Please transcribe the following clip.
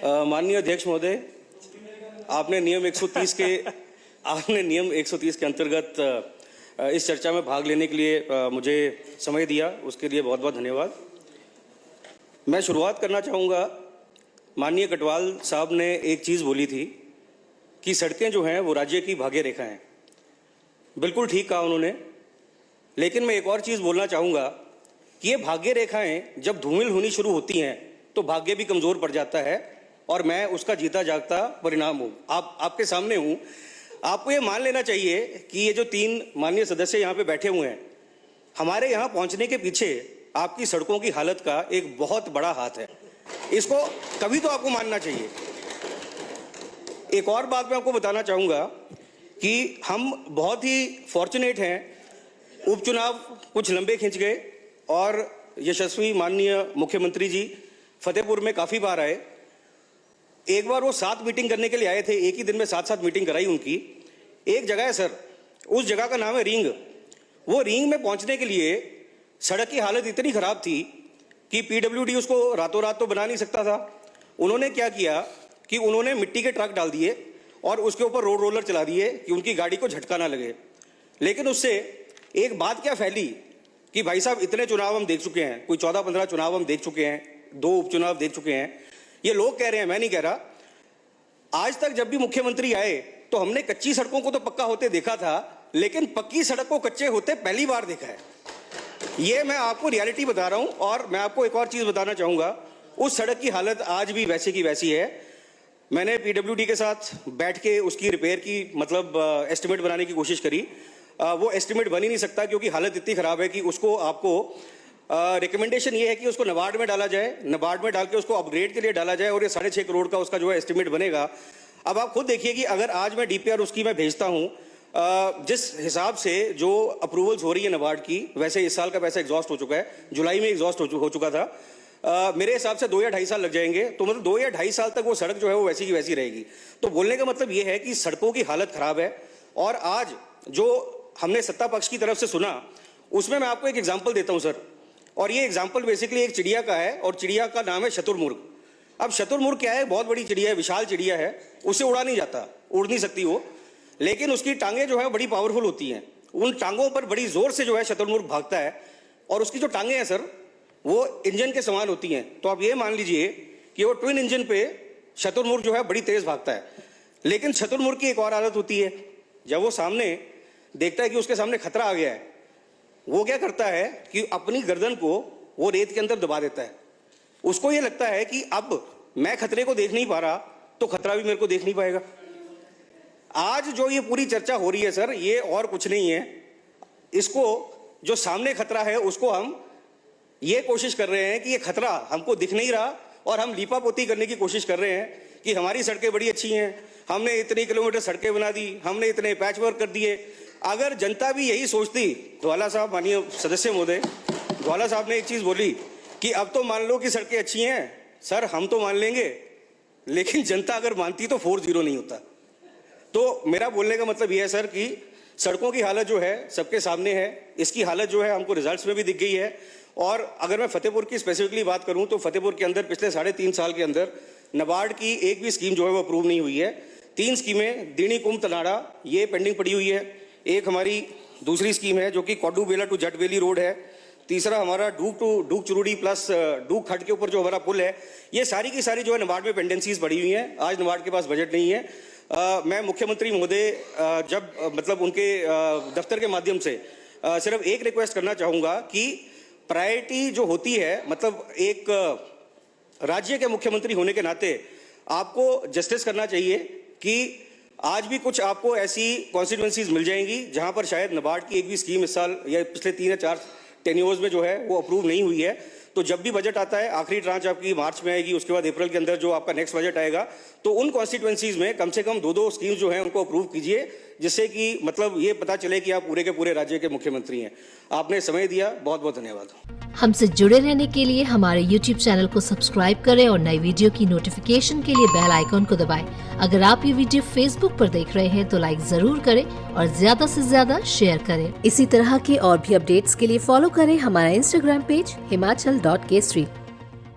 माननीय अध्यक्ष महोदय, आपने नियम 130 के अंतर्गत इस चर्चा में भाग लेने के लिए मुझे समय दिया, उसके लिए बहुत बहुत धन्यवाद। मैं शुरुआत करना चाहूँगा, माननीय कटवाल साहब ने एक चीज़ बोली थी कि सड़कें जो हैं वो राज्य की भाग्य रेखा हैं। बिल्कुल ठीक कहा उन्होंने, लेकिन मैं एक और चीज़ बोलना चाहूँगा कि ये भाग्य रेखाएं जब धूमिल होनी शुरू होती हैं तो भाग्य भी कमज़ोर पड़ जाता है, और मैं उसका जीता जागता परिणाम हूँ। आपके सामने हूँ। आपको ये मान लेना चाहिए कि ये जो 3 माननीय सदस्य यहाँ पे बैठे हुए हैं, हमारे यहाँ पहुँचने के पीछे आपकी सड़कों की हालत का एक बहुत बड़ा हाथ है। इसको कभी तो आपको मानना चाहिए। एक और बात मैं आपको बताना चाहूँगा कि हम बहुत ही फॉर्चुनेट हैं। उपचुनाव कुछ लंबे खिंच गए और यशस्वी माननीय मुख्यमंत्री जी फतेहपुर में काफ़ी बार आए। एक बार वो 7 मीटिंग करने के लिए आए थे, एक ही दिन में 7 मीटिंग कराई उनकी। एक जगह है सर, उस जगह का नाम है रिंग। वो रिंग में पहुंचने के लिए सड़क की हालत इतनी ख़राब थी कि पीडब्ल्यूडी उसको रातों रात तो बना नहीं सकता था। उन्होंने क्या किया कि उन्होंने मिट्टी के ट्रक डाल दिए और उसके ऊपर रोड रोलर चला दिए कि उनकी गाड़ी को झटका ना लगे। लेकिन उससे एक बात क्या फैली कि भाई साहब, इतने चुनाव हम देख चुके हैं, कोई 14-15 चुनाव हम देख चुके हैं, 2 उपचुनाव देख चुके हैं। ये लोग कह रहे हैं, मैं नहीं कह रहा। आज तक जब भी मुख्यमंत्री आए तो हमने कच्ची सड़कों को तो पक्का होते देखा था, लेकिन पक्की सड़क को कच्चे होते पहली बार देखा है। ये मैं आपको रियलिटी बता रहा हूं। और मैं आपको एक और चीज बताना चाहूंगा, उस सड़क की हालत आज भी वैसी की वैसी है। मैंने पीडब्ल्यूडी के साथ बैठ के उसकी रिपेयर की एस्टिमेट बनाने की कोशिश करी। वो एस्टिमेट बन ही नहीं सकता क्योंकि हालत इतनी खराब है कि उसको आपको रिकमेंडेशन ये है कि उसको नबार्ड में डाला जाए, नबार्ड में डाल के उसको अपग्रेड के लिए डाला जाए और ये 6.5 करोड़ का उसका जो है एस्टिमेट बनेगा। अब आप खुद देखिए कि अगर आज मैं डीपीआर उसकी मैं भेजता हूँ, जिस हिसाब से जो अप्रूवल्स हो रही है नबार्ड की, वैसे इस साल का पैसा एग्जॉस्ट हो चुका है, जुलाई में एग्जॉस्ट हो चुका था। मेरे हिसाब से 2 या 2.5 साल लग जाएंगे। तो मतलब 2 या 2.5 साल तक वो सड़क जो है वो वैसी की वैसी रहेगी। तो बोलने का मतलब ये है कि सड़कों की हालत खराब है। और आज जो हमने सत्ता पक्ष की तरफ से सुना, उसमें मैं आपको एक एग्जाम्पल देता हूँ सर। और ये एग्जाम्पल बेसिकली एक चिड़िया का है, और चिड़िया का नाम है शुतुरमुर्ग। अब शुतुरमुर्ग क्या है, बहुत बड़ी चिड़िया है, विशाल चिड़िया है, उससे उड़ा नहीं जाता, उड़ नहीं सकती वो, लेकिन उसकी टांगें जो है बड़ी पावरफुल होती हैं। उन टांगों पर बड़ी जोर से जो है शुतुरमुर्ग भागता है, और उसकी जो टांगें हैं सर वो इंजन के समान होती हैं। तो आप ये मान लीजिए कि वो ट्विन इंजन पे शुतुरमुर्ग जो है बड़ी तेज भागता है। लेकिन शुतुरमुर्ग की एक और आदत होती है, जब वो सामने देखता है कि उसके सामने खतरा आ गया है, वो क्या करता है कि अपनी गर्दन को वो रेत के अंदर दबा देता है। उसको ये लगता है कि अब मैं खतरे को देख नहीं पा रहा तो खतरा भी मेरे को देख नहीं पाएगा। आज जो ये पूरी चर्चा हो रही है सर, ये और कुछ नहीं है। इसको जो सामने खतरा है उसको हम ये कोशिश कर रहे हैं कि ये खतरा हमको दिख नहीं रहा, और हम लीपापोती करने की कोशिश कर रहे हैं कि हमारी सड़कें बड़ी अच्छी हैं, हमने इतनी किलोमीटर सड़कें बना दी, हमने इतने पैच वर्क कर दिए। अगर जनता भी यही सोचती, ग्वाला साहब, माननीय सदस्य महोदय, ग्वाला साहब ने एक चीज़ बोली कि अब तो मान लो कि सड़कें अच्छी हैं। सर, हम तो मान लेंगे, लेकिन जनता अगर मानती तो 4-0 नहीं होता। तो मेरा बोलने का मतलब ये है सर कि सड़कों की हालत जो है सबके सामने है। इसकी हालत जो है हमको रिजल्ट्स में भी दिख गई है। और अगर मैं फतेहपुर की स्पेसिफिकली बात करूं तो फतेहपुर के अंदर पिछले 3.5 साल के अंदर नबार्ड की एक भी स्कीम जो है वो अप्रूव नहीं हुई है। 3 स्कीमें दीनी कुम तनाड़ा ये पेंडिंग पड़ी हुई है। एक हमारी दूसरी स्कीम है जो कि कौडू बेला टू जट वैली रोड है। तीसरा हमारा डूक चुरूडी प्लस डूक खट के ऊपर जो हमारा पुल है। ये सारी की सारी जो है नबार्ड में पेंडेंसीज पड़ी हुई हैं। आज नबार्ड के पास बजट नहीं है। मैं मुख्यमंत्री महोदय जब उनके दफ्तर के माध्यम से सिर्फ एक रिक्वेस्ट करना चाहूँगा कि प्रायोरिटी जो होती है, एक राज्य के मुख्यमंत्री होने के नाते आपको जस्टिस करना चाहिए कि आज भी कुछ आपको ऐसी कॉन्स्टिट्यूएंसीज मिल जाएंगी जहां पर शायद नबार्ड की एक भी स्कीम इस साल या पिछले 3 या 4 टेन्योर्स में जो है वो अप्रूव नहीं हुई है। तो जब भी बजट आता है, आखिरी ट्रांच आपकी मार्च में आएगी, उसके बाद अप्रैल के अंदर जो आपका नेक्स्ट बजट आएगा, तो उन कॉन्स्टिट्यूएंसीज में कम से कम 2-2 स्कीम्स जो हैं उनको अप्रूव कीजिए, जिससे कि ये पता चले कि आप पूरे के पूरे राज्य के मुख्यमंत्री हैं। आपने समय दिया, बहुत बहुत धन्यवाद। हमसे जुड़े रहने के लिए हमारे YouTube चैनल को सब्सक्राइब करें और नई वीडियो की नोटिफिकेशन के लिए बेल आइकॉन को दबाएं। अगर आप ये वीडियो Facebook पर देख रहे हैं तो लाइक जरूर करें और ज्यादा से ज्यादा शेयर करें। इसी तरह के और भी अपडेट्स के लिए फॉलो करें हमारा Instagram पेज himachal.keshri।